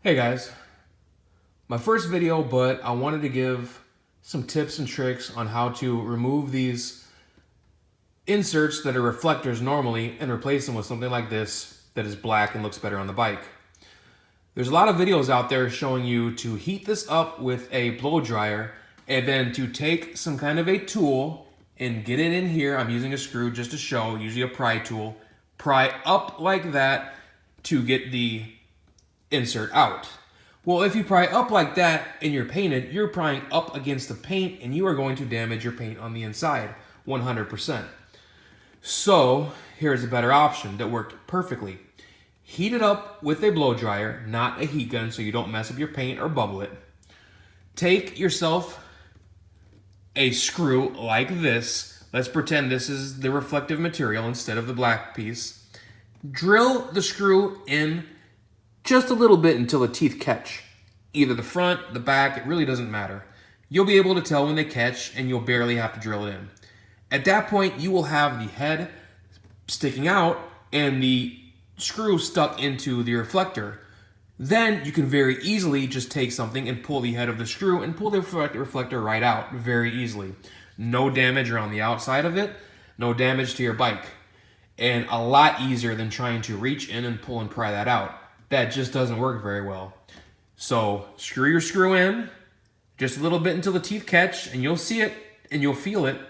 Hey guys, my first video, but I wanted to give some tips and tricks on how to remove these inserts that are reflectors normally and replace them with something like this that is black and looks better on the bike. There's a lot of videos out there showing you to heat this up with a blow dryer and then to take some kind of a tool and get it in here. I'm using a screw just to show, usually a pry tool. Pry up like that to get the insert out. Well, if you pry up like that and you're painted, you're prying up against the paint and you are going to damage your paint on the inside 100%. So here's a better option that worked perfectly. Heat it up with a blow dryer, not a heat gun, so you don't mess up your paint or bubble it. Take yourself a screw like this. Let's pretend this is the reflective material instead of the black piece. Drill the screw in just a little bit until the teeth catch. Either the front, the back, it really doesn't matter. You'll be able to tell when they catch and you'll barely have to drill it in. At that point, you will have the head sticking out and the screw stuck into the reflector. Then you can very easily just take something and pull the head of the screw and pull the reflector right out very easily. No damage around the outside of it, no damage to your bike. And a lot easier than trying to reach in and pull and pry that out. That just doesn't work very well. So screw your screw in just a little bit until the teeth catch and you'll see it and you'll feel it,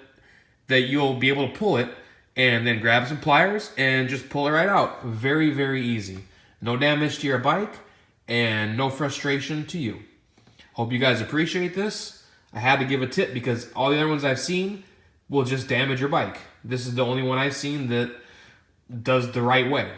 that you'll be able to pull it, and then grab some pliers and just pull it right out. Very, very easy. No damage to your bike and no frustration to you. Hope you guys appreciate this. I had to give a tip because all the other ones I've seen will just damage your bike. This is the only one I've seen that does the right way.